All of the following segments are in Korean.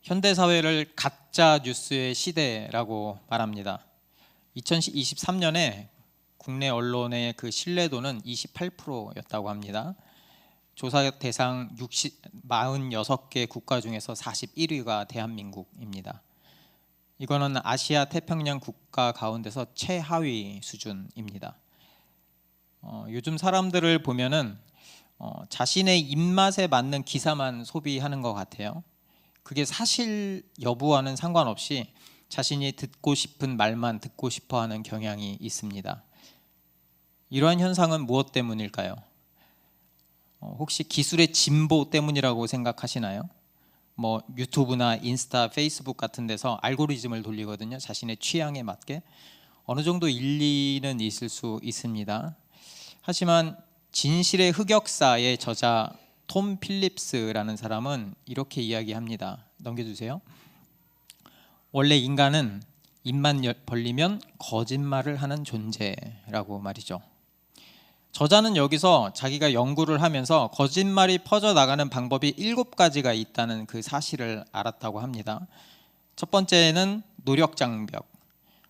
현대사회를 가짜 뉴스의 시대라고 말합니다. 2023년에 국내 언론의 그 신뢰도는 28%였다고 합니다. 조사 대상 46개 국가 중에서 41위가 대한민국입니다. 이거는 아시아 태평양 국가 가운데서 최하위 수준입니다. 요즘 사람들을 보면은 자신의 입맛에 맞는 기사만 소비하는 것 같아요. 그게 사실 여부와는 상관없이 자신이 듣고 싶은 말만 듣고 싶어하는 경향이 있습니다. 이러한 현상은 무엇 때문일까요? 혹시 기술의 진보 때문이라고 생각하시나요? 유튜브나 인스타, 페이스북 같은 데서 알고리즘을 돌리거든요. 자신의 취향에 맞게. 어느 정도 일리는 있을 수 있습니다. 하지만 진실의 흑역사의 저자 톰 필립스라는 사람은 이렇게 이야기합니다. 넘겨주세요. 원래 인간은 입만 벌리면 거짓말을 하는 존재라고 말이죠. 저자는 여기서 자기가 연구를 하면서 거짓말이 퍼져나가는 방법이 7가지가 있다는 그 사실을 알았다고 합니다. 첫 번째는 노력 장벽.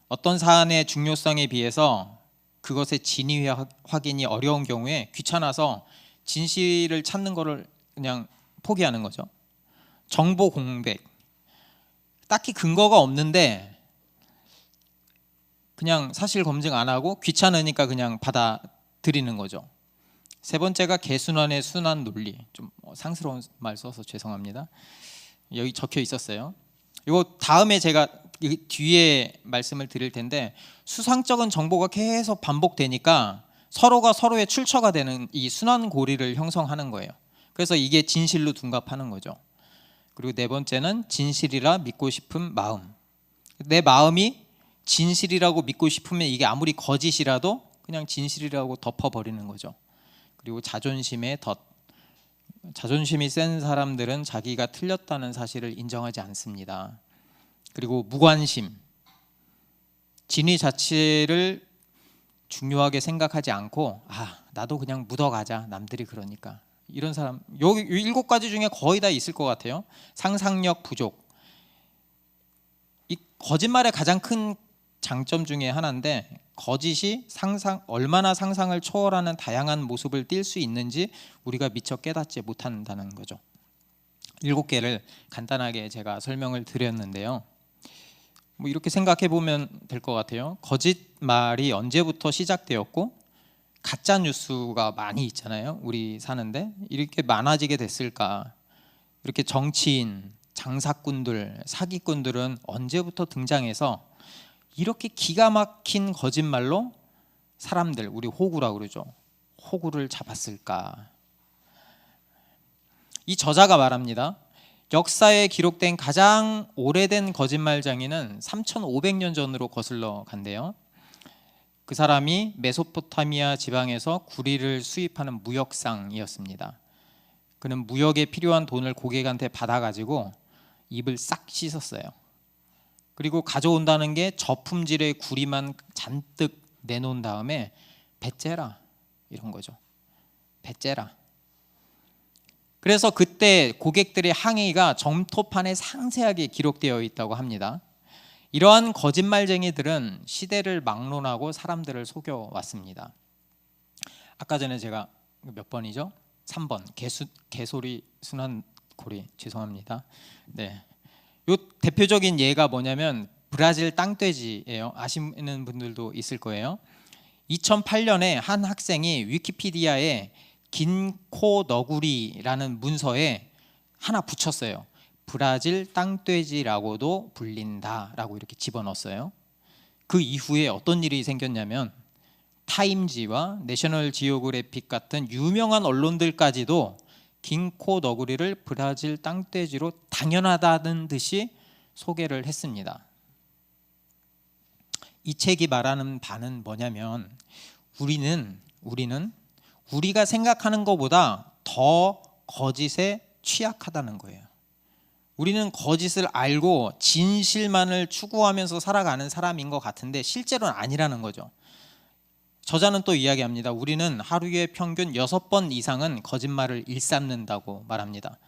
어떤 사안의 중요성에 비해서 그것의 진위 확인이 어려운 경우에 귀찮아서 진실을 찾는 거를 그냥 포기하는 거죠. 정보 공백. 딱히 근거가 없는데 그냥 사실 검증 안 하고 귀찮으니까 그냥 받아들이는 거죠. 세 번째가 개순환의 순환 논리. 좀 상스러운 말 써서 죄송합니다. 여기 적혀 있었어요. 이거 다음에 제가 뒤에 말씀을 드릴 텐데, 수상적인 정보가 계속 반복되니까 서로가 서로의 출처가 되는 이 순환 고리를 형성하는 거예요. 그래서 이게 진실로 둔갑하는 거죠. 그리고 네 번째는 진실이라 믿고 싶은 마음. 내 마음이 진실이라고 믿고 싶으면 이게 아무리 거짓이라도 그냥 진실이라고 덮어버리는 거죠. 그리고 자존심의 덫. 자존심이 센 사람들은 자기가 틀렸다는 사실을 인정하지 않습니다. 그리고 무관심. 진위 자체를 중요하게 생각하지 않고 나도 그냥 묻어가자, 남들이 그러니까. 이런 사람, 여기 7가지 중에 거의 다 있을 것 같아요. 상상력 부족. 이 거짓말의 가장 큰 장점 중에 하나인데, 거짓이 얼마나 상상을 초월하는 다양한 모습을 띌 수 있는지 우리가 미처 깨닫지 못한다는 거죠. 7개를 간단하게 제가 설명을 드렸는데요. 이렇게 생각해 보면 될 것 같아요. 거짓말이 언제부터 시작되었고, 가짜 뉴스가 많이 있잖아요. 우리 사는데 이렇게 많아지게 됐을까? 이렇게 정치인, 장사꾼들, 사기꾼들은 언제부터 등장해서 이렇게 기가 막힌 거짓말로 사람들, 우리 호구라고 그러죠. 호구를 잡았을까? 이 저자가 말합니다. 역사에 기록된 가장 오래된 거짓말쟁이는 3500년 전으로 거슬러 간대요. 그 사람이 메소포타미아 지방에서 구리를 수입하는 무역상이었습니다. 그는 무역에 필요한 돈을 고객한테 받아가지고 입을 싹 씻었어요. 그리고 가져온다는 게 저품질의 구리만 잔뜩 내놓은 다음에 배째라, 이런 거죠. 배째라. 그래서 그때 고객들의 항의가 점토판에 상세하게 기록되어 있다고 합니다. 이러한 거짓말쟁이들은 시대를 막론하고 사람들을 속여왔습니다. 아까 전에 제가 몇 번이죠? 3번 개소리 순환고리, 죄송합니다. 네, 요 대표적인 예가 뭐냐면 브라질 땅돼지예요. 아시는 분들도 있을 거예요. 2008년에 한 학생이 위키피디아에 긴 코 너구리라는 문서에 하나 붙였어요. 브라질 땅돼지라고도 불린다라고 이렇게 집어넣었어요. 그 이후에 어떤 일이 생겼냐면 타임지와 내셔널 지오그래픽 같은 유명한 언론들까지도 긴 코 너구리를 브라질 땅돼지로 당연하다는 듯이 소개를 했습니다. 이 책이 말하는 바는 뭐냐면 우리는 우리가 생각하는 것보다 더 거짓에 취약하다는 거예요. 우리는 거짓을 알고 진실만을 추구하면서 살아가는 사람인 것 같은데 실제로는 아니라는 거죠. 저자는 또 이야기합니다. 우리는 하루에 평균 6번 이상은 거짓말을 일삼는다고 말합니다.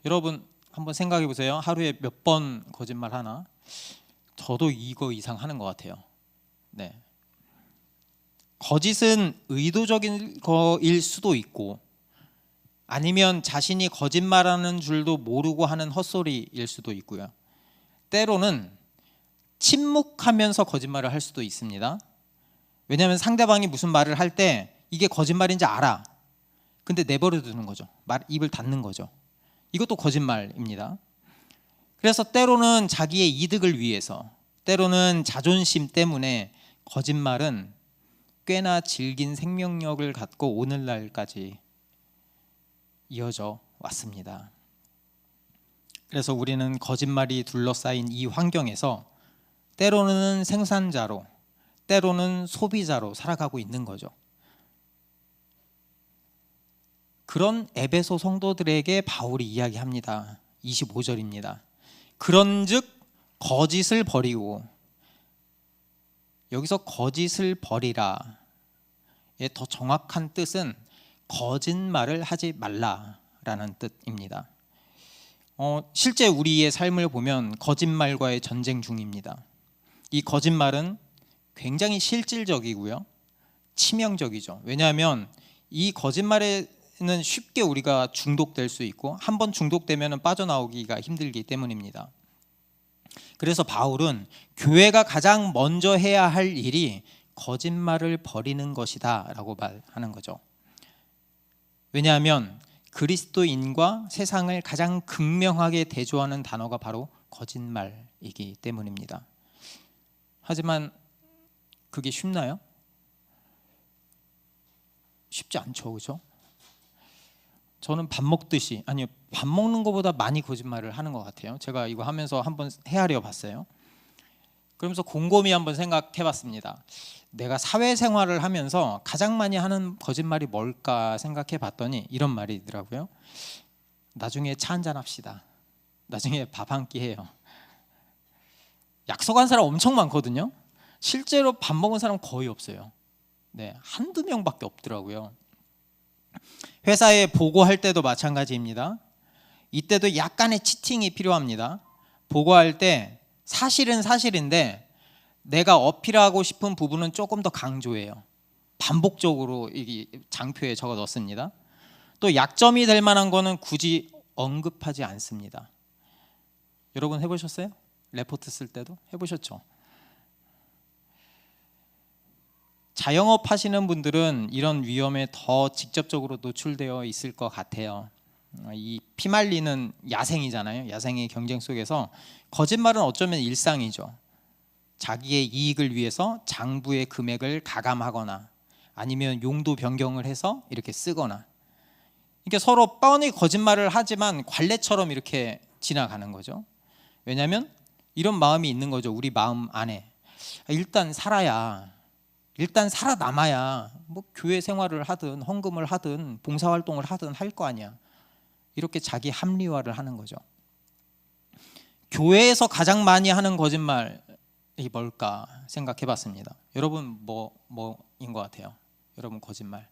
여러분, 한번 생각해 보세요. 하루에 몇 번 거짓말 하나? 저도 이거 이상 하는 것 같아요. 네. 거짓은 의도적인 거일 수도 있고, 아니면 자신이 거짓말하는 줄도 모르고 하는 헛소리일 수도 있고요. 때로는 침묵하면서 거짓말을 할 수도 있습니다. 왜냐하면 상대방이 무슨 말을 할 때 이게 거짓말인지 알아. 근데 내버려 두는 거죠. 입을 닫는 거죠. 이것도 거짓말입니다. 그래서 때로는 자기의 이득을 위해서, 때로는 자존심 때문에 거짓말은 꽤나 질긴 생명력을 갖고 오늘날까지 이어져 왔습니다. 그래서 우리는 거짓말이 둘러싸인 이 환경에서 때로는 생산자로, 때로는 소비자로 살아가고 있는 거죠. 그런 에베소 성도들에게 바울이 이야기합니다. 25절입니다. 그런즉 거짓을 버리고, 여기서 거짓을 버리라의 더 정확한 뜻은 거짓말을 하지 말라라는 뜻입니다. 실제 우리의 삶을 보면 거짓말과의 전쟁 중입니다. 이 거짓말은 굉장히 실질적이고요, 치명적이죠. 왜냐하면 이 거짓말에는 쉽게 우리가 중독될 수 있고, 한번 중독되면 빠져나오기가 힘들기 때문입니다. 그래서 바울은 교회가 가장 먼저 해야 할 일이 거짓말을 버리는 것이다 라고 말하는 거죠. 왜냐하면 그리스도인과 세상을 가장 극명하게 대조하는 단어가 바로 거짓말이기 때문입니다. 하지만 그게 쉽나요? 쉽지 않죠, 그렇죠? 저는 밥 먹듯이, 아니요, 밥 먹는 것보다 많이 거짓말을 하는 것 같아요. 제가 이거 하면서 한번 헤아려 봤어요. 그러면서 곰곰이 한번 생각해 봤습니다. 내가 사회생활을 하면서 가장 많이 하는 거짓말이 뭘까 생각해 봤더니 이런 말이 있더라고요. 나중에 차 한잔 합시다. 나중에 밥 한 끼 해요. 약속한 사람 엄청 많거든요. 실제로 밥 먹은 사람 거의 없어요. 네, 한두 명밖에 없더라고요. 회사에 보고할 때도 마찬가지입니다. 이때도 약간의 치팅이 필요합니다. 보고할 때 사실은 사실인데 내가 어필하고 싶은 부분은 조금 더 강조해요. 반복적으로 이 장표에 적어 넣습니다. 또 약점이 될 만한 거는 굳이 언급하지 않습니다. 여러분 해보셨어요? 레포트 쓸 때도 해보셨죠? 자영업 하시는 분들은 이런 위험에 더 직접적으로 노출되어 있을 것 같아요. 이 피말리는 야생이잖아요. 야생의 경쟁 속에서 거짓말은 어쩌면 일상이죠. 자기의 이익을 위해서 장부의 금액을 가감하거나 아니면 용도 변경을 해서 이렇게 쓰거나, 이게 서로 뻔히 거짓말을 하지만 관례처럼 이렇게 지나가는 거죠. 왜냐하면 이런 마음이 있는 거죠. 우리 마음 안에 일단 살아남아야 뭐 교회 생활을 하든 헌금을 하든 봉사활동을 하든 할 거 아니야. 이렇게 자기 합리화를 하는 거죠. 교회에서 가장 많이 하는 거짓말이 뭘까 생각해 봤습니다. 여러분 뭐인 것 같아요? 여러분 거짓말.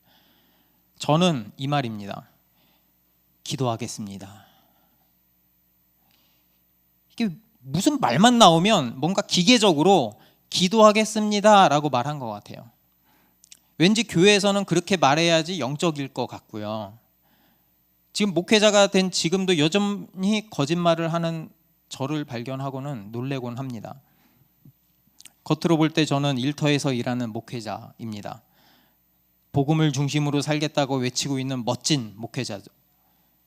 저는 이 말입니다. 기도하겠습니다. 이게 무슨 말만 나오면 뭔가 기계적으로 기도하겠습니다 라고 말한 것 같아요. 왠지 교회에서는 그렇게 말해야지 영적일 것 같고요. 지금 목회자가 된 지금도 여전히 거짓말을 하는 저를 발견하고는 놀래곤 합니다. 겉으로 볼 때 저는 일터에서 일하는 목회자입니다. 복음을 중심으로 살겠다고 외치고 있는 멋진 목회자죠.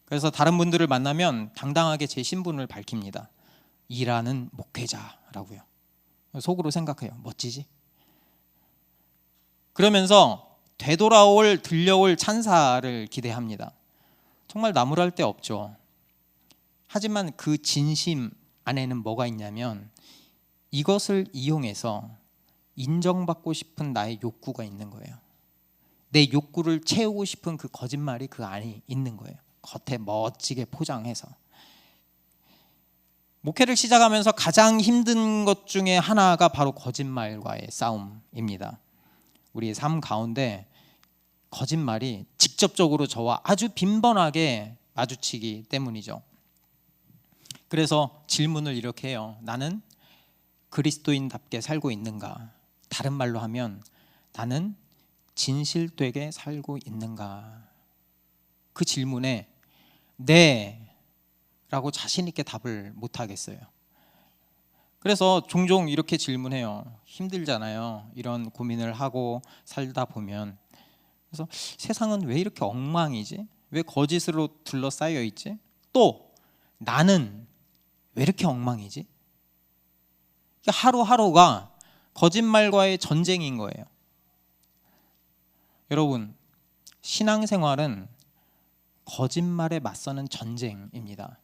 그래서 다른 분들을 만나면 당당하게 제 신분을 밝힙니다. 일하는 목회자라고요. 속으로 생각해요. 멋지지? 그러면서 들려올 찬사를 기대합니다. 정말 나무랄 데 없죠. 하지만 그 진심 안에는 뭐가 있냐면 이것을 이용해서 인정받고 싶은 나의 욕구가 있는 거예요. 내 욕구를 채우고 싶은 그 거짓말이 그 안에 있는 거예요. 겉에 멋지게 포장해서. 목회를 시작하면서 가장 힘든 것 중에 하나가 바로 거짓말과의 싸움입니다. 우리의 삶 가운데 거짓말이 직접적으로 저와 아주 빈번하게 마주치기 때문이죠. 그래서 질문을 이렇게 해요. 나는 그리스도인답게 살고 있는가? 다른 말로 하면 나는 진실되게 살고 있는가? 그 질문에 네 라고 자신 있게 답을 못 하겠어요. 그래서 종종 이렇게 질문해요. 힘들잖아요. 이런 고민을 하고 살다 보면. 그래서 세상은 왜 이렇게 엉망이지? 왜 거짓으로 둘러싸여 있지? 또 나는 왜 이렇게 엉망이지? 하루하루가 거짓말과의 전쟁인 거예요. 여러분, 신앙생활은 거짓말에 맞서는 전쟁입니다.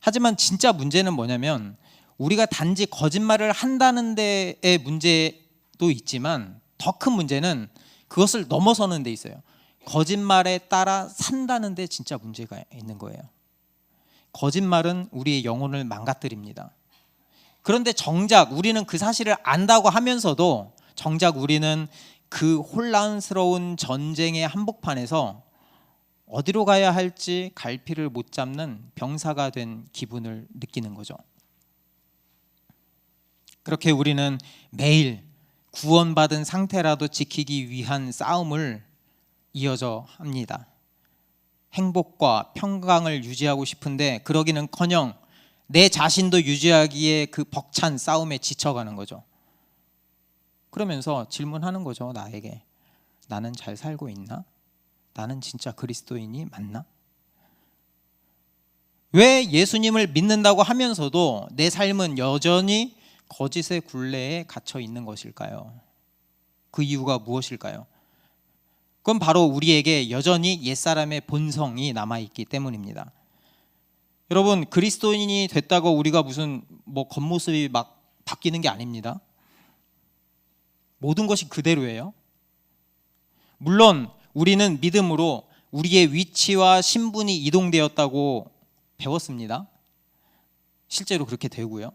하지만 진짜 문제는 뭐냐면 우리가 단지 거짓말을 한다는 데의 문제도 있지만 더 큰 문제는 그것을 넘어서는 데 있어요. 거짓말에 따라 산다는 데 진짜 문제가 있는 거예요. 거짓말은 우리의 영혼을 망가뜨립니다. 그런데 정작 우리는 그 사실을 안다고 하면서도 정작 우리는 그 혼란스러운 전쟁의 한복판에서 어디로 가야 할지 갈피를 못 잡는 병사가 된 기분을 느끼는 거죠. 그렇게 우리는 매일 구원받은 상태라도 지키기 위한 싸움을 이어져 합니다. 행복과 평강을 유지하고 싶은데 그러기는커녕 내 자신도 유지하기에 그 벅찬 싸움에 지쳐가는 거죠. 그러면서 질문하는 거죠. 나에게. 나는 잘 살고 있나? 나는 진짜 그리스도인이 맞나? 왜 예수님을 믿는다고 하면서도 내 삶은 여전히 거짓의 굴레에 갇혀 있는 것일까요? 그 이유가 무엇일까요? 그건 바로 우리에게 여전히 옛사람의 본성이 남아있기 때문입니다. 여러분, 그리스도인이 됐다고 우리가 무슨 겉모습이 막 바뀌는 게 아닙니다. 모든 것이 그대로예요. 물론 우리는 믿음으로 우리의 위치와 신분이 이동되었다고 배웠습니다. 실제로 그렇게 되고요.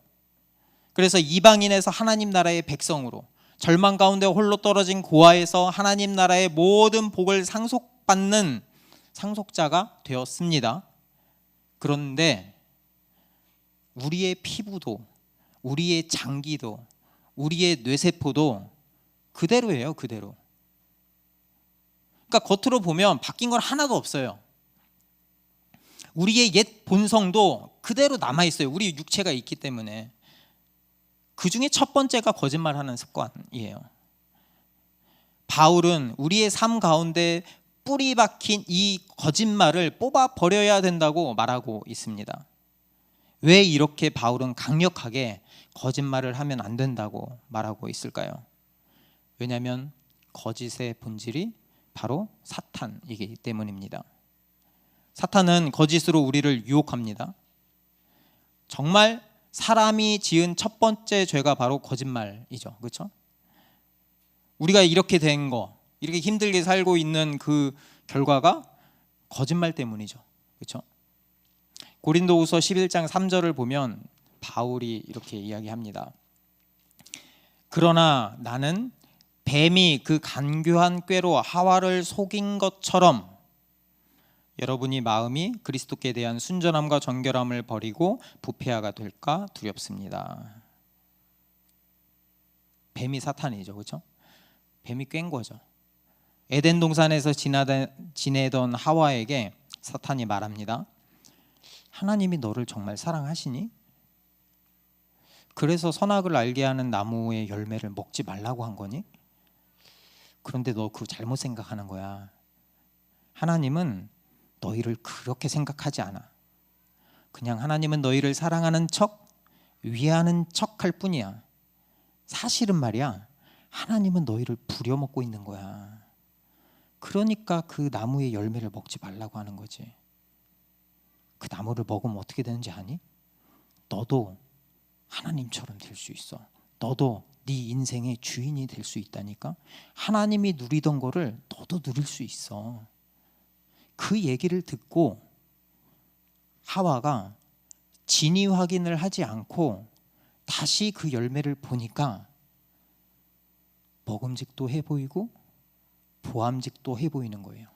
그래서 이방인에서 하나님 나라의 백성으로, 절망 가운데 홀로 떨어진 고아에서 하나님 나라의 모든 복을 상속받는 상속자가 되었습니다. 그런데 우리의 피부도, 우리의 장기도, 우리의 뇌세포도 그대로예요. 그대로. 그러니까 겉으로 보면 바뀐 건 하나도 없어요. 우리의 옛 본성도 그대로 남아있어요. 우리 육체가 있기 때문에. 그 중에 첫 번째가 거짓말하는 습관이에요. 바울은 우리의 삶 가운데 뿌리 박힌 이 거짓말을 뽑아 버려야 된다고 말하고 있습니다. 왜 이렇게 바울은 강력하게 거짓말을 하면 안 된다고 말하고 있을까요? 왜냐하면 거짓의 본질이 바로 사탄이기 때문입니다. 사탄은 거짓으로 우리를 유혹합니다. 정말 사람이 지은 첫 번째 죄가 바로 거짓말이죠. 그렇죠? 우리가 이렇게 된 거, 이렇게 힘들게 살고 있는 그 결과가 거짓말 때문이죠. 그렇죠? 고린도후서 11장 3절을 보면 바울이 이렇게 이야기합니다. 그러나 나는 뱀이 그 간교한 꾀로 하와를 속인 것처럼 여러분이 마음이 그리스도께 대한 순전함과 정결함을 버리고 부패하가 될까 두렵습니다. 뱀이 사탄이죠. 그렇죠? 뱀이 깬 거죠. 에덴 동산에서 지내던 하와에게 사탄이 말합니다. 하나님이 너를 정말 사랑하시니? 그래서 선악을 알게 하는 나무의 열매를 먹지 말라고 한 거니? 그런데 너 그거 잘못 생각하는 거야. 하나님은 너희를 그렇게 생각하지 않아. 그냥 하나님은 너희를 사랑하는 척, 위하는 척 할 뿐이야. 사실은 말이야, 하나님은 너희를 부려먹고 있는 거야. 그러니까 그 나무의 열매를 먹지 말라고 하는 거지. 그 나무를 먹으면 어떻게 되는지 아니? 너도 하나님처럼 될 수 있어. 너도 네 인생의 주인이 될 수 있다니까. 하나님이 누리던 거를 너도 누릴 수 있어. 그 얘기를 듣고 하와가 진위 확인을 하지 않고 다시 그 열매를 보니까 먹음직도 해 보이고 보암직도 해 보이는 거예요.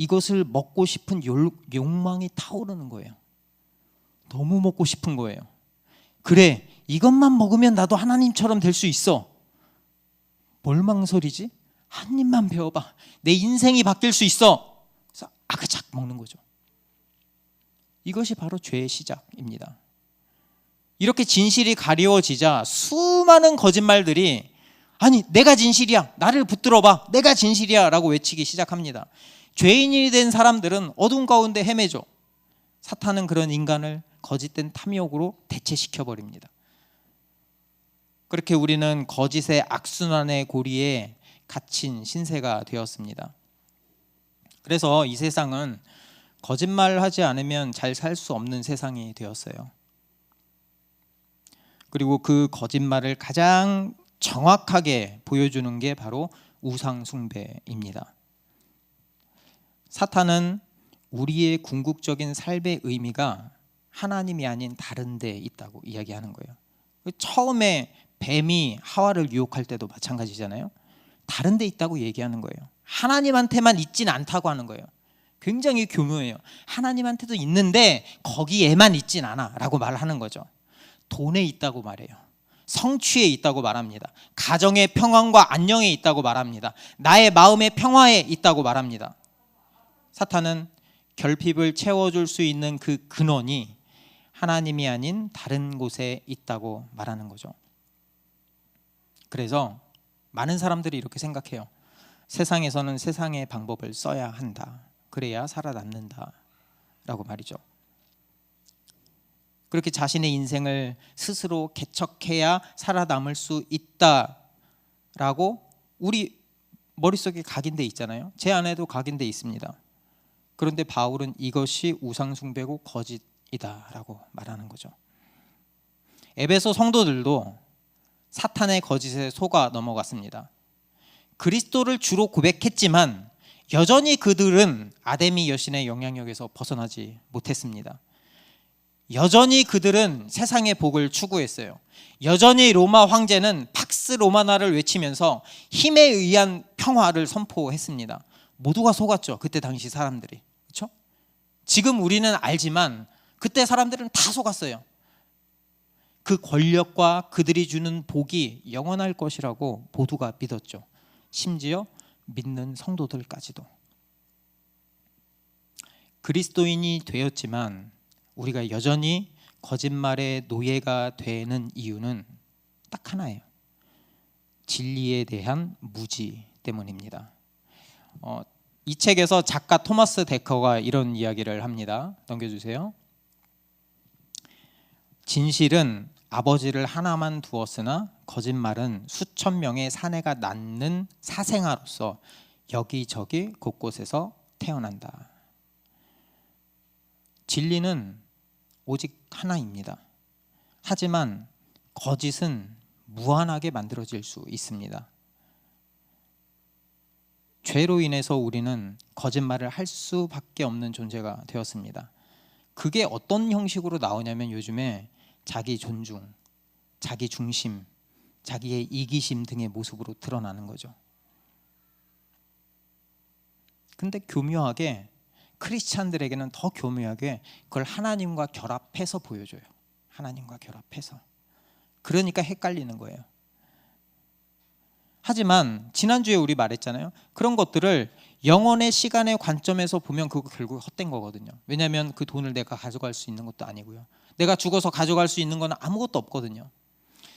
이것을 먹고 싶은 욕망이 타오르는 거예요. 너무 먹고 싶은 거예요. 그래, 이것만 먹으면 나도 하나님처럼 될 수 있어. 뭘 망설이지? 한 입만 배워봐. 내 인생이 바뀔 수 있어. 그래서 아그작 먹는 거죠. 이것이 바로 죄의 시작입니다. 이렇게 진실이 가리워지자 수많은 거짓말들이 아니 내가 진실이야, 나를 붙들어봐, 내가 진실이야 라고 외치기 시작합니다. 죄인이 된 사람들은 어둠 가운데 헤매죠. 사탄은 그런 인간을 거짓된 탐욕으로 대체시켜버립니다. 그렇게 우리는 거짓의 악순환의 고리에 갇힌 신세가 되었습니다. 그래서 이 세상은 거짓말하지 않으면 잘 살 수 없는 세상이 되었어요. 그리고 그 거짓말을 가장 정확하게 보여주는 게 바로 우상 숭배입니다. 사탄은 우리의 궁극적인 삶의 의미가 하나님이 아닌 다른 데 있다고 이야기하는 거예요. 처음에 뱀이 하와를 유혹할 때도 마찬가지잖아요. 다른 데 있다고 얘기하는 거예요. 하나님한테만 있진 않다고 하는 거예요. 굉장히 교묘해요. 하나님한테도 있는데 거기에만 있진 않아 라고 말하는 거죠. 돈에 있다고 말해요. 성취에 있다고 말합니다. 가정의 평안과 안녕에 있다고 말합니다. 나의 마음의 평화에 있다고 말합니다. 사탄은 결핍을 채워줄 수 있는 그 근원이 하나님이 아닌 다른 곳에 있다고 말하는 거죠. 그래서 많은 사람들이 이렇게 생각해요. 세상에서는 세상의 방법을 써야 한다. 그래야 살아남는다 라고 말이죠. 그렇게 자신의 인생을 스스로 개척해야 살아남을 수 있다라고 우리 머릿속에 각인돼 있잖아요. 제 안에도 각인돼 있습니다. 그런데 바울은 이것이 우상숭배고 거짓이다라고 말하는 거죠. 에베소 성도들도 사탄의 거짓에 속아 넘어갔습니다. 그리스도를 주로 고백했지만 여전히 그들은 아데미 여신의 영향력에서 벗어나지 못했습니다. 여전히 그들은 세상의 복을 추구했어요. 여전히 로마 황제는 팍스 로마나를 외치면서 힘에 의한 평화를 선포했습니다. 모두가 속았죠. 그때 당시 사람들이. 그렇죠? 지금 우리는 알지만 그때 사람들은 다 속았어요. 그 권력과 그들이 주는 복이 영원할 것이라고 모두가 믿었죠. 심지어 믿는 성도들까지도. 그리스도인이 되었지만 우리가 여전히 거짓말의 노예가 되는 이유는 딱 하나예요. 진리에 대한 무지 때문입니다. 이 책에서 작가 토마스 데커가 이런 이야기를 합니다. 넘겨주세요. 진실은 아버지를 하나만 두었으나 거짓말은 수천 명의 사내가 낳는 사생아로서 여기저기 곳곳에서 태어난다. 진리는 오직 하나입니다. 하지만 거짓은 무한하게 만들어질 수 있습니다. 죄로 인해서 우리는 거짓말을 할 수밖에 없는 존재가 되었습니다. 그게 어떤 형식으로 나오냐면 요즘에 자기 존중, 자기 중심, 자기의 이기심 등의 모습으로 드러나는 거죠. 근데 교묘하게 크리스찬들에게는 더 교묘하게 그걸 하나님과 결합해서 보여줘요. 하나님과 결합해서. 그러니까 헷갈리는 거예요. 하지만 지난주에 우리 말했잖아요. 그런 것들을 영혼의 시간의 관점에서 보면 그거 결국 헛된 거거든요. 왜냐하면 그 돈을 내가 가져갈 수 있는 것도 아니고요. 내가 죽어서 가져갈 수 있는 건 아무것도 없거든요.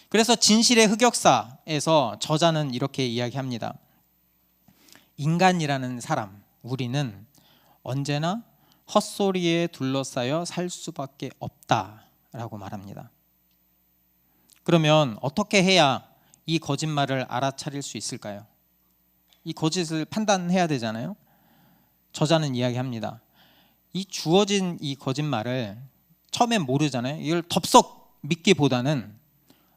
그래서 진실의 흑역사에서 저자는 이렇게 이야기합니다. 인간이라는 사람, 우리는 언제나 헛소리에 둘러싸여 살 수밖에 없다라고 말합니다. 그러면 어떻게 해야 이 거짓말을 알아차릴 수 있을까요? 이 거짓을 판단해야 되잖아요. 저자는 이야기합니다. 이 주어진 이 거짓말을 처음엔 모르잖아요. 이걸 덥석 믿기보다는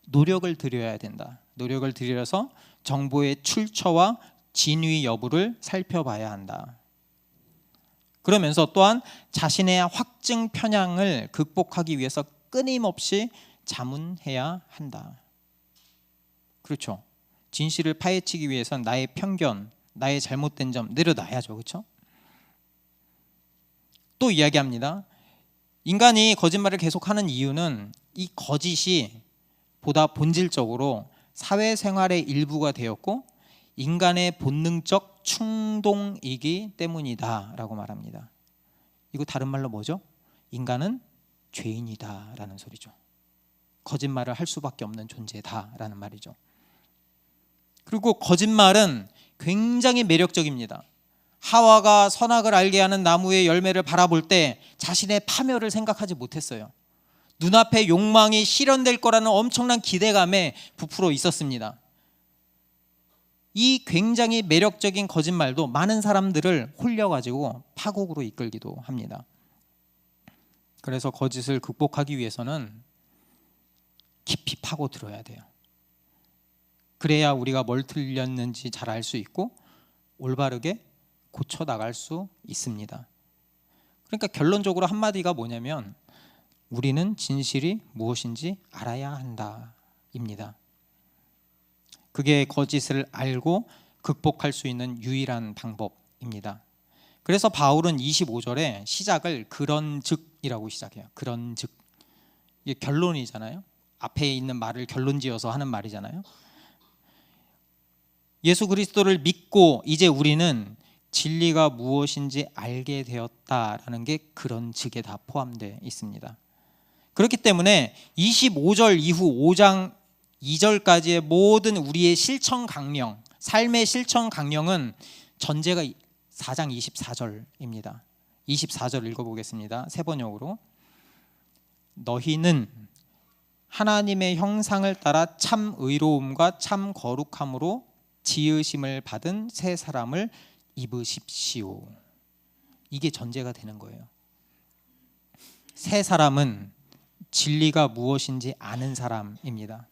노력을 들여야 된다. 노력을 들여서 정보의 출처와 진위 여부를 살펴봐야 한다. 그러면서 또한 자신의 확증 편향을 극복하기 위해서 끊임없이 자문해야 한다. 그렇죠. 진실을 파헤치기 위해서는 나의 편견, 나의 잘못된 점 내려놔야죠. 그렇죠? 또 이야기합니다. 인간이 거짓말을 계속하는 이유는 이 거짓이 보다 본질적으로 사회생활의 일부가 되었고 인간의 본능적 충동이기 때문이다 라고 말합니다. 이거 다른 말로 뭐죠? 인간은 죄인이다 라는 소리죠. 거짓말을 할 수밖에 없는 존재다 라는 말이죠. 그리고 거짓말은 굉장히 매력적입니다. 하와가 선악을 알게 하는 나무의 열매를 바라볼 때 자신의 파멸을 생각하지 못했어요. 눈앞에 욕망이 실현될 거라는 엄청난 기대감에 부풀어 있었습니다. 이 굉장히 매력적인 거짓말도 많은 사람들을 홀려가지고 파국으로 이끌기도 합니다. 그래서 거짓을 극복하기 위해서는 깊이 파고들어야 돼요. 그래야 우리가 뭘 틀렸는지 잘 알 수 있고 올바르게 고쳐나갈 수 있습니다. 그러니까 결론적으로 한마디가 뭐냐면 우리는 진실이 무엇인지 알아야 한다 입니다. 그게 거짓을 알고 극복할 수 있는 유일한 방법입니다. 그래서 바울은 25절에 시작을 그런즉이라고 시작해요. 그런즉. 이게 결론이잖아요. 앞에 있는 말을 결론지어서 하는 말이잖아요. 예수 그리스도를 믿고 이제 우리는 진리가 무엇인지 알게 되었다라는 게 그런즉에 다 포함되어 있습니다. 그렇기 때문에 25절 이후 5장 2절까지의 모든 우리의 실천 강령, 삶의 실천 강령은 전제가 4장 24절입니다. 24절 읽어보겠습니다. 세 번역으로. 너희는 하나님의 형상을 따라 참 의로움과 참 거룩함으로 지으심을 받은 새 사람을 입으십시오. 이게 전제가 되는 거예요. 새 사람은 진리가 무엇인지 아는 사람입니다.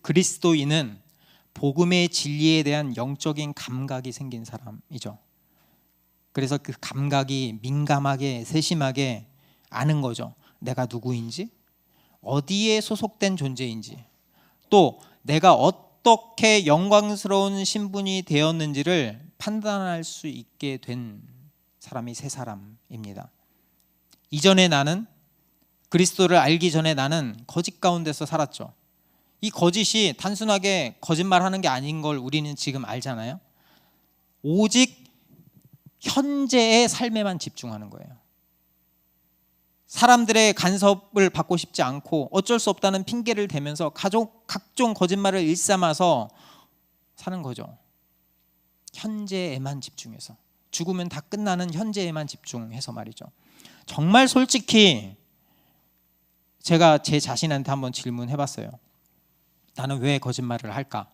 그리스도인은 복음의 진리에 대한 영적인 감각이 생긴 사람이죠. 그래서 그 감각이 민감하게 세심하게 아는 거죠. 내가 누구인지, 어디에 소속된 존재인지, 또 내가 어떻게 영광스러운 신분이 되었는지를 판단할 수 있게 된 사람이 새 사람입니다. 이전에 나는, 그리스도를 알기 전에 나는 거짓 가운데서 살았죠. 이 거짓이 단순하게 거짓말하는 게 아닌 걸 우리는 지금 알잖아요. 오직 현재의 삶에만 집중하는 거예요. 사람들의 간섭을 받고 싶지 않고 어쩔 수 없다는 핑계를 대면서 각종 거짓말을 일삼아서 사는 거죠. 현재에만 집중해서, 죽으면 다 끝나는 현재에만 집중해서 말이죠. 정말 솔직히 제가 제 자신한테 한번 질문해봤어요. 나는 왜 거짓말을 할까?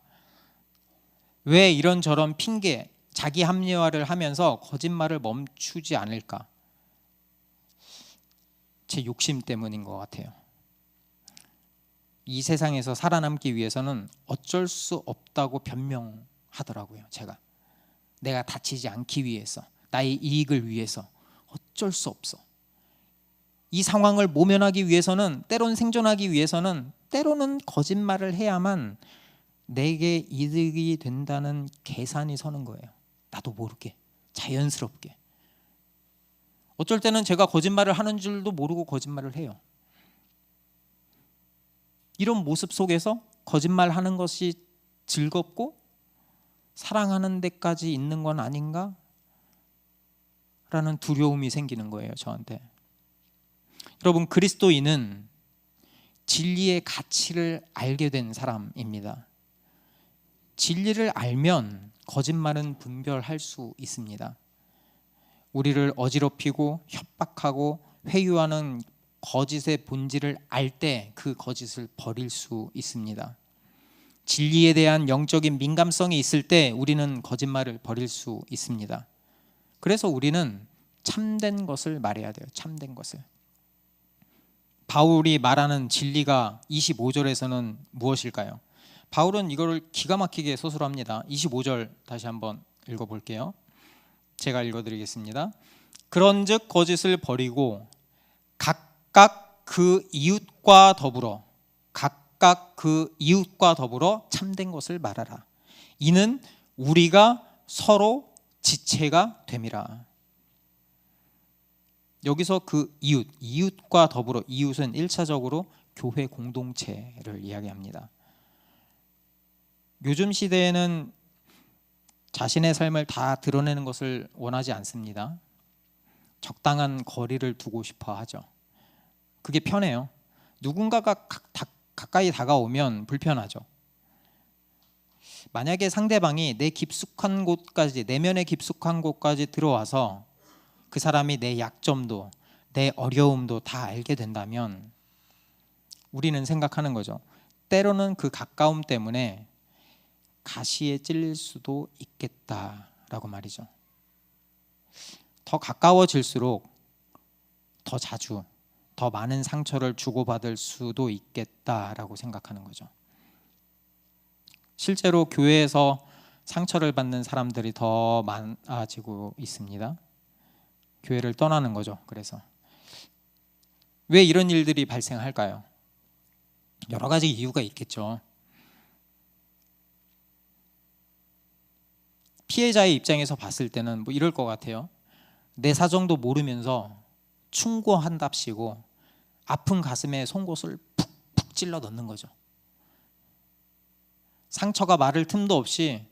왜 이런저런 핑계, 자기 합리화를 하면서 거짓말을 멈추지 않을까? 제 욕심 때문인 것 같아요. 이 세상에서 살아남기 위해서는 어쩔 수 없다고 변명하더라고요. 내가 다치지 않기 위해서, 나의 이익을 위해서 어쩔 수 없어. 이 상황을 모면하기 위해서는, 때론 생존하기 위해서는 때로는 거짓말을 해야만 내게 이득이 된다는 계산이 서는 거예요. 나도 모르게, 자연스럽게. 어쩔 때는 제가 거짓말을 하는 줄도 모르고 거짓말을 해요. 이런 모습 속에서 거짓말하는 것이 즐겁고 사랑하는 데까지 있는 건 아닌가? 라는 두려움이 생기는 거예요, 저한테. 여러분, 그리스도인은 진리의 가치를 알게 된 사람입니다. 진리를 알면 거짓말은 분별할 수 있습니다. 우리를 어지럽히고 협박하고 회유하는 거짓의 본질을 알 때 그 거짓을 버릴 수 있습니다. 진리에 대한 영적인 민감성이 있을 때 우리는 거짓말을 버릴 수 있습니다. 그래서 우리는 참된 것을 말해야 돼요. 참된 것을. 바울이 말하는 진리가 25절에서는 무엇일까요? 바울은 이거를 기가 막히게 서술합니다. 25절 다시 한번 읽어볼게요. 제가 읽어드리겠습니다. 그런즉 거짓을 버리고 각각 그 이웃과 더불어 참된 것을 말하라. 이는 우리가 서로 지체가 됨이라. 여기서 그 이웃과 더불어, 이웃은 1차적으로 교회 공동체를 이야기합니다. 요즘 시대에는 자신의 삶을 다 드러내는 것을 원하지 않습니다. 적당한 거리를 두고 싶어 하죠. 그게 편해요. 누군가가 가까이 다가오면 불편하죠. 만약에 상대방이 내 깊숙한 곳까지, 내면의 깊숙한 곳까지 들어와서 그 사람이 내 약점도, 내 어려움도 다 알게 된다면 우리는 생각하는 거죠. 때로는 그 가까움 때문에 가시에 찔릴 수도 있겠다라고 말이죠. 더 가까워질수록 더 자주, 더 많은 상처를 주고받을 수도 있겠다라고 생각하는 거죠. 실제로 교회에서 상처를 받는 사람들이 더 많아지고 있습니다. 교회를 떠나는 거죠. 그래서 왜 이런 일들이 발생할까요? 여러 가지 이유가 있겠죠. 피해자의 입장에서 봤을 때는 뭐 이럴 것 같아요. 내 사정도 모르면서 충고한답시고 아픈 가슴에 송곳을 푹푹 찔러 넣는 거죠. 상처가 마를 틈도 없이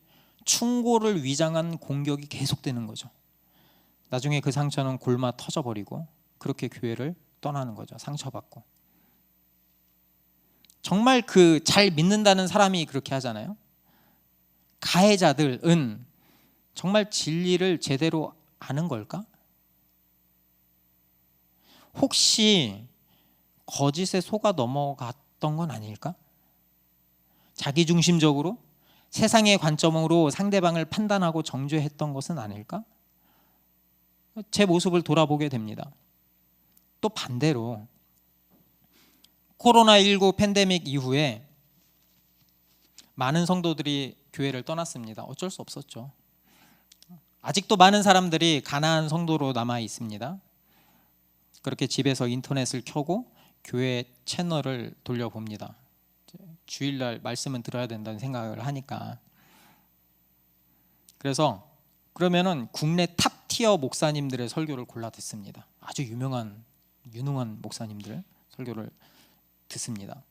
충고를 위장한 공격이 계속되는 거죠. 나중에 그 상처는 골마 터져버리고 그렇게 교회를 떠나는 거죠. 상처받고. 정말 그 잘 믿는다는 사람이 그렇게 하잖아요. 가해자들은 정말 진리를 제대로 아는 걸까? 혹시 거짓에 속아 넘어갔던 건 아닐까? 자기중심적으로 세상의 관점으로 상대방을 판단하고 정죄했던 것은 아닐까? 제 모습을 돌아보게 됩니다. 또 반대로 코로나19 팬데믹 이후에 많은 성도들이 교회를 떠났습니다. 어쩔 수 없었죠. 아직도 많은 사람들이 가난한 성도로 남아 있습니다. 그렇게 집에서 인터넷을 켜고 교회 채널을 돌려봅니다. 주일날 말씀은 들어야 된다는 생각을 하니까. 그래서 그러면은 국내 탑티어 목사님들의 설교를 골라 듣습니다. 아주 유능한 목사님들 설교를 듣습니다.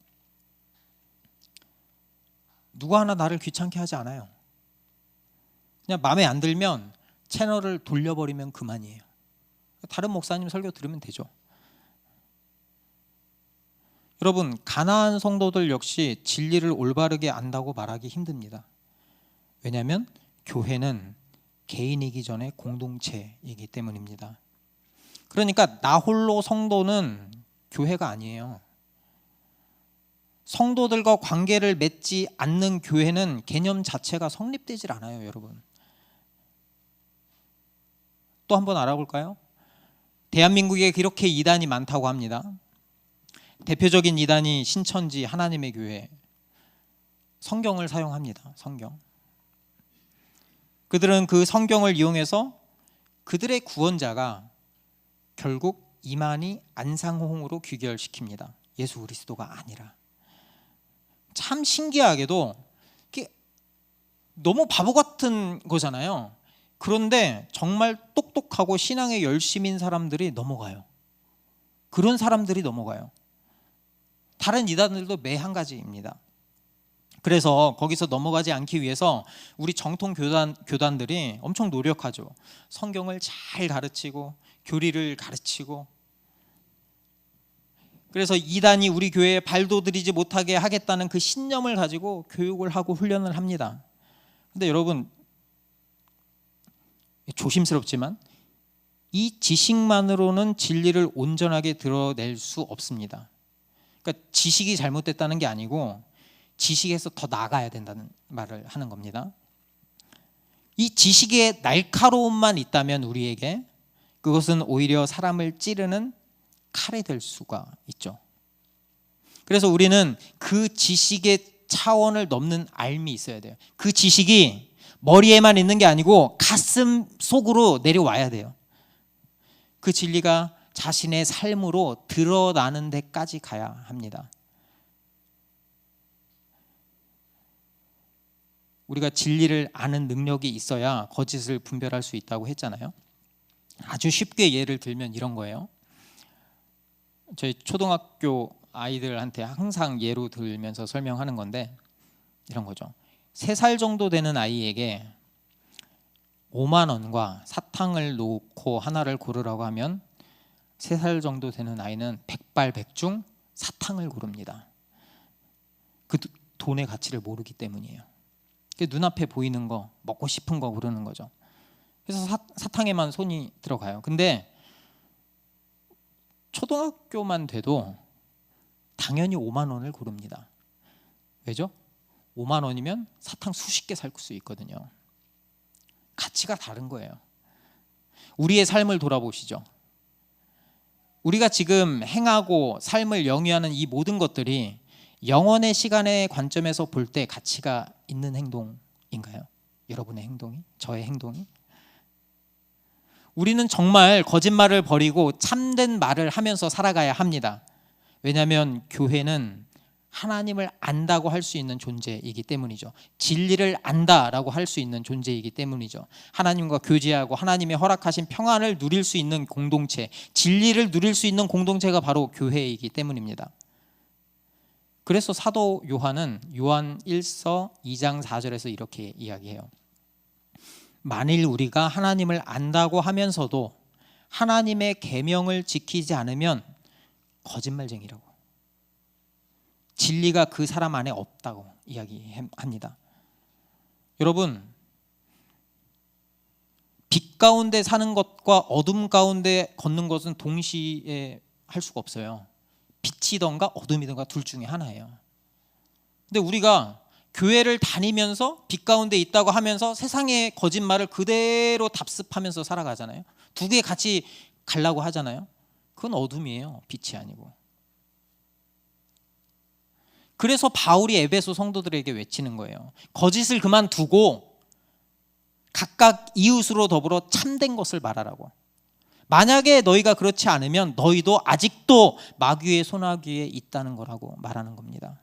누가 하나 나를 귀찮게 하지 않아요. 그냥 마음에 안 들면 채널을 돌려버리면 그만이에요. 다른 목사님 설교 들으면 되죠. 여러분, 가난한 성도들 역시 진리를 올바르게 안다고 말하기 힘듭니다. 왜냐하면 교회는 개인이기 전에 공동체이기 때문입니다. 그러니까 나 홀로 성도는 교회가 아니에요. 성도들과 관계를 맺지 않는 교회는 개념 자체가 성립되질 않아요, 여러분. 또 한번 알아볼까요? 대한민국에 그렇게 이단이 많다고 합니다. 대표적인 이단이 신천지 하나님의 교회, 성경을 사용합니다. 성경. 그들은 그 성경을 이용해서 그들의 구원자가 결국 이만희 안상홍으로 귀결시킵니다. 예수 그리스도가 아니라. 참 신기하게도 너무 바보 같은 거잖아요. 그런데 정말 똑똑하고 신앙에 열심인 사람들이 넘어가요. 그런 사람들이 넘어가요. 다른 이단들도 매 한 가지입니다. 그래서 거기서 넘어가지 않기 위해서 우리 정통 교단들이 엄청 노력하죠. 성경을 잘 가르치고 교리를 가르치고. 그래서 이단이 우리 교회에 발도 들이지 못하게 하겠다는 그 신념을 가지고 교육을 하고 훈련을 합니다. 근데 여러분, 조심스럽지만 이 지식만으로는 진리를 온전하게 드러낼 수 없습니다. 그러니까 지식이 잘못됐다는 게 아니고 지식에서 더 나아가야 된다는 말을 하는 겁니다. 이 지식의 날카로움만 있다면 우리에게 그것은 오히려 사람을 찌르는 칼이 될 수가 있죠. 그래서 우리는 그 지식의 차원을 넘는 알미 있어야 돼요. 그 지식이 머리에만 있는 게 아니고 가슴 속으로 내려와야 돼요. 그 진리가 자신의 삶으로 드러나는 데까지 가야 합니다. 우리가 진리를 아는 능력이 있어야 거짓을 분별할 수 있다고 했잖아요. 아주 쉽게 예를 들면 이런 거예요. 저희 초등학교 아이들한테 항상 예로 들면서 설명하는 건데 이런 거죠. 3살 정도 되는 아이에게 5만 원과 사탕을 놓고 하나를 고르라고 하면 3살 정도 되는 아이는 백발백중 사탕을 고릅니다. 그 돈의 가치를 모르기 때문이에요. 눈앞에 보이는 거, 먹고 싶은 거 고르는 거죠. 그래서 사탕에만 손이 들어가요. 근데 초등학교만 돼도 당연히 5만 원을 고릅니다. 왜죠? 5만 원이면 사탕 수십 개 살 수 있거든요. 가치가 다른 거예요. 우리의 삶을 돌아보시죠. 우리가 지금 행하고 삶을 영위하는 이 모든 것들이 영원의 시간의 관점에서 볼 때 가치가 있는 행동인가요? 여러분의 행동이? 저의 행동이? 우리는 정말 거짓말을 버리고 참된 말을 하면서 살아가야 합니다. 왜냐하면 교회는 하나님을 안다고 할 수 있는 존재이기 때문이죠. 진리를 안다라고 할 수 있는 존재이기 때문이죠. 하나님과 교제하고 하나님의 허락하신 평안을 누릴 수 있는 공동체, 진리를 누릴 수 있는 공동체가 바로 교회이기 때문입니다. 그래서 사도 요한은 요한 1서 2장 4절에서 이렇게 이야기해요. 만일 우리가 하나님을 안다고 하면서도 하나님의 계명을 지키지 않으면 거짓말쟁이라고, 진리가 그 사람 안에 없다고 이야기합니다. 여러분, 빛 가운데 사는 것과 어둠 가운데 걷는 것은 동시에 할 수가 없어요. 빛이던가 어둠이던가 둘 중에 하나예요. 근데 우리가 교회를 다니면서 빛 가운데 있다고 하면서 세상의 거짓말을 그대로 답습하면서 살아가잖아요. 두 개 같이 가려고 하잖아요. 그건 어둠이에요. 빛이 아니고. 그래서 바울이 에베소 성도들에게 외치는 거예요. 거짓을 그만두고 각각 이웃으로 더불어 참된 것을 말하라고. 만약에 너희가 그렇지 않으면 너희도 아직도 마귀의 손아귀에 있다는 거라고 말하는 겁니다.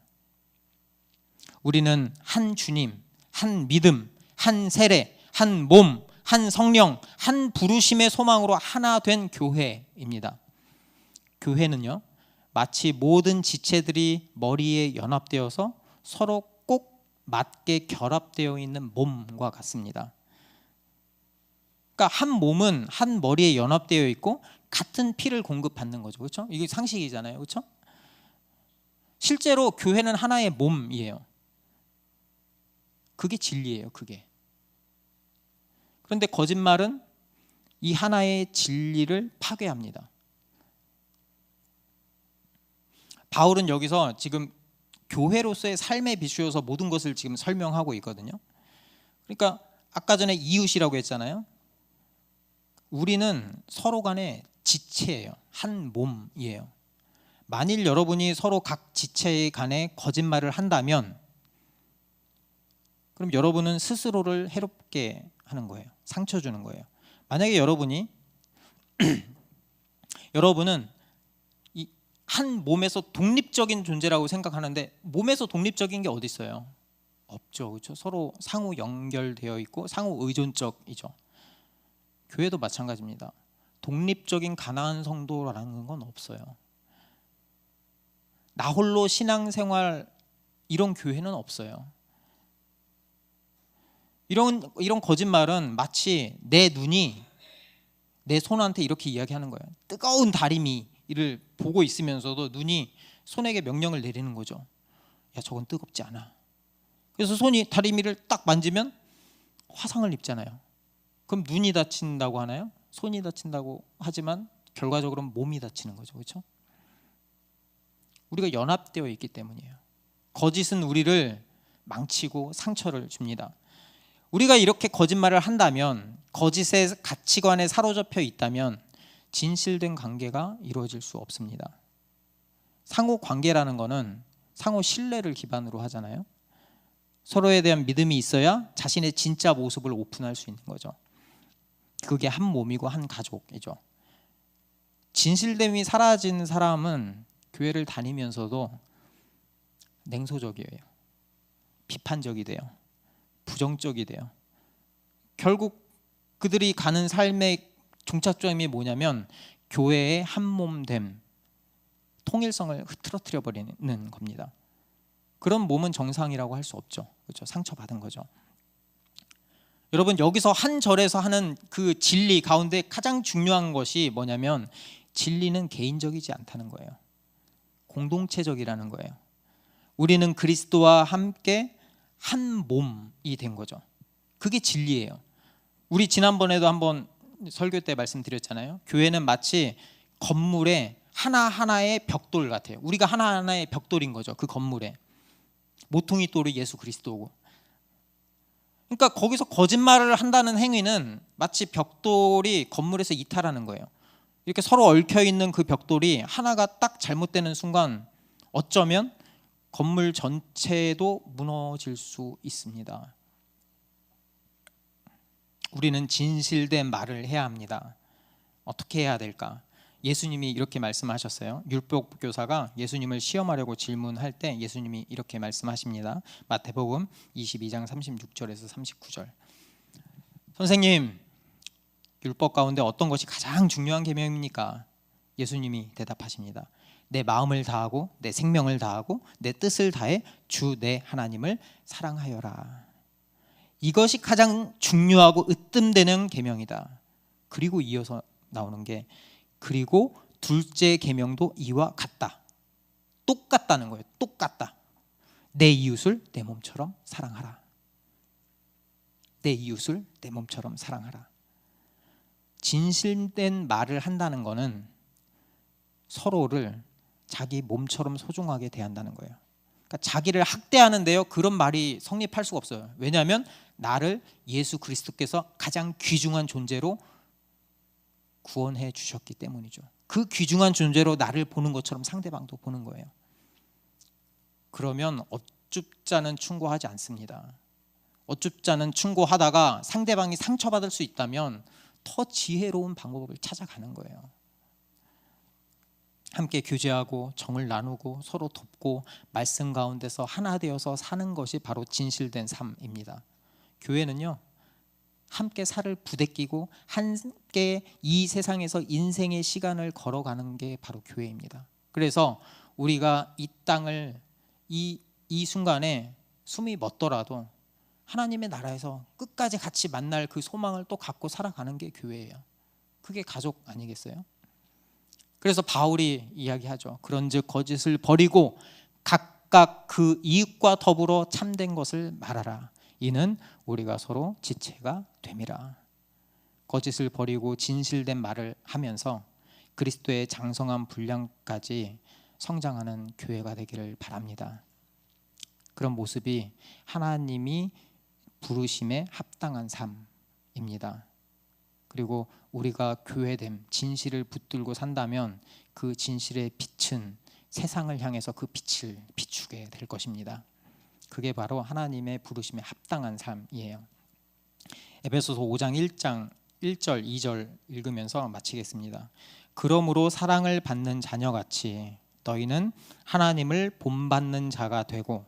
우리는 한 주님, 한 믿음, 한 세례, 한 몸, 한 성령, 한 부르심의 소망으로 하나 된 교회입니다. 교회는요, 마치 모든 지체들이 머리에 연합되어서 서로 꼭 맞게 결합되어 있는 몸과 같습니다. 그러니까 한 몸은 한 머리에 연합되어 있고 같은 피를 공급받는 거죠. 그렇죠? 이게 상식이잖아요. 그렇죠? 실제로 교회는 하나의 몸이에요. 그게 진리예요. 그게. 그런데 거짓말은 이 하나의 진리를 파괴합니다. 바울은 여기서 지금 교회로서의 삶에 비추어서 모든 것을 지금 설명하고 있거든요. 그러니까 아까 전에 이웃이라고 했잖아요. 우리는 서로 간의 지체예요. 한 몸이에요. 만일 여러분이 서로 각 지체 간에 거짓말을 한다면 그럼 여러분은 스스로를 해롭게 하는 거예요. 상처 주는 거예요. 만약에 여러분은 이 한 몸에서 독립적인 존재라고 생각하는데 몸에서 독립적인 게 어디 있어요? 없죠. 그렇죠? 서로 상호 연결되어 있고 상호 의존적이죠. 교회도 마찬가지입니다. 독립적인 가나안 성도라는 건 없어요. 나 홀로 신앙생활 이런 교회는 없어요. 이런 거짓말은 마치 내 눈이 내 손한테 이렇게 이야기하는 거예요. 뜨거운 다리미를 보고 있으면서도 눈이 손에게 명령을 내리는 거죠. 야, 저건 뜨겁지 않아. 그래서 손이 다리미를 딱 만지면 화상을 입잖아요. 그럼 눈이 다친다고 하나요? 손이 다친다고 하지만 결과적으로는 몸이 다치는 거죠. 그렇죠? 우리가 연합되어 있기 때문이에요. 거짓은 우리를 망치고 상처를 줍니다. 우리가 이렇게 거짓말을 한다면, 거짓의 가치관에 사로잡혀 있다면 진실된 관계가 이루어질 수 없습니다. 상호 관계라는 거는 상호 신뢰를 기반으로 하잖아요. 서로에 대한 믿음이 있어야 자신의 진짜 모습을 오픈할 수 있는 거죠. 그게 한 몸이고 한 가족이죠. 진실됨이 사라진 사람은 교회를 다니면서도 냉소적이에요. 비판적이 돼요. 부정적이 돼요. 결국 그들이 가는 삶의 종착점이 뭐냐면 교회의 한몸됨, 통일성을 흐트러뜨려 버리는 겁니다. 그런 몸은 정상이라고 할 수 없죠. 그렇죠? 상처받은 거죠. 여러분, 여기서 한 절에서 하는 그 진리 가운데 가장 중요한 것이 뭐냐면 진리는 개인적이지 않다는 거예요. 공동체적이라는 거예요. 우리는 그리스도와 함께 한 몸이 된 거죠. 그게 진리예요. 우리 지난번에도 한번 설교 때 말씀드렸잖아요. 교회는 마치 건물의 하나하나의 벽돌 같아요. 우리가 하나하나의 벽돌인 거죠. 그 건물에 모퉁이 돌이 예수 그리스도고, 그러니까 거기서 거짓말을 한다는 행위는 마치 벽돌이 건물에서 이탈하는 거예요. 이렇게 서로 얽혀 있는 그 벽돌이 하나가 딱 잘못되는 순간 어쩌면 건물 전체도 무너질 수 있습니다. 우리는 진실된 말을 해야 합니다. 어떻게 해야 될까? 예수님이 이렇게 말씀하셨어요. 율법 교사가 예수님을 시험하려고 질문할 때 예수님이 이렇게 말씀하십니다. 마태복음 22장 36절에서 39절. 선생님, 율법 가운데 어떤 것이 가장 중요한 계명입니까? 예수님이 대답하십니다. 내 마음을 다하고 내 생명을 다하고 내 뜻을 다해 주 내 하나님을 사랑하여라. 이것이 가장 중요하고 으뜸되는 계명이다. 그리고 이어서 나오는 게 그리고 둘째 계명도 이와 같다. 똑같다는 거예요. 똑같다. 내 이웃을 내 몸처럼 사랑하라. 내 이웃을 내 몸처럼 사랑하라. 진실된 말을 한다는 것은 서로를 자기 몸처럼 소중하게 대한다는 거예요. 그러니까 자기를 학대하는데요, 그런 말이 성립할 수가 없어요. 왜냐하면 나를 예수 그리스도께서 가장 귀중한 존재로 구원해 주셨기 때문이죠. 그 귀중한 존재로 나를 보는 것처럼 상대방도 보는 거예요. 그러면 어줍자는 충고하지 않습니다. 어줍자는 충고하다가 상대방이 상처받을 수 있다면 더 지혜로운 방법을 찾아가는 거예요. 함께 교제하고 정을 나누고 서로 돕고 말씀 가운데서 하나 되어서 사는 것이 바로 진실된 삶입니다. 교회는요, 함께 살을 부대끼고 함께 이 세상에서 인생의 시간을 걸어가는 게 바로 교회입니다. 그래서 우리가 이 땅을 이 순간에 숨이 멎더라도 하나님의 나라에서 끝까지 같이 만날 그 소망을 또 갖고 살아가는 게 교회예요. 그게 가족 아니겠어요? 그래서 바울이 이야기하죠. 그런즉 거짓을 버리고 각각 그 이웃과 더불어 참된 것을 말하라. 이는 우리가 서로 지체가 됨이라. 거짓을 버리고 진실된 말을 하면서 그리스도의 장성한 분량까지 성장하는 교회가 되기를 바랍니다. 그런 모습이 하나님이 부르심에 합당한 삶입니다. 그리고 우리가 교회됨, 진실을 붙들고 산다면 그 진실의 빛은 세상을 향해서 그 빛을 비추게 될 것입니다. 그게 바로 하나님의 부르심에 합당한 삶이에요. 에베소서 5장 1절 2절 읽으면서 마치겠습니다. 그러므로 사랑을 받는 자녀같이 너희는 하나님을 본받는 자가 되고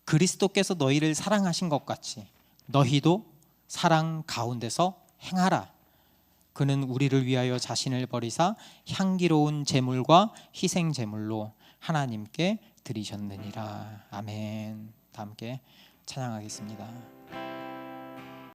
그리스도께서 너희를 사랑하신 것 같이 너희도 사랑 가운데서 행하라. 그는 우리를 위하여 자신을 버리사 향기로운 제물과 희생 제물로 하나님께 드리셨느니라. 아멘. 다 함께 찬양하겠습니다.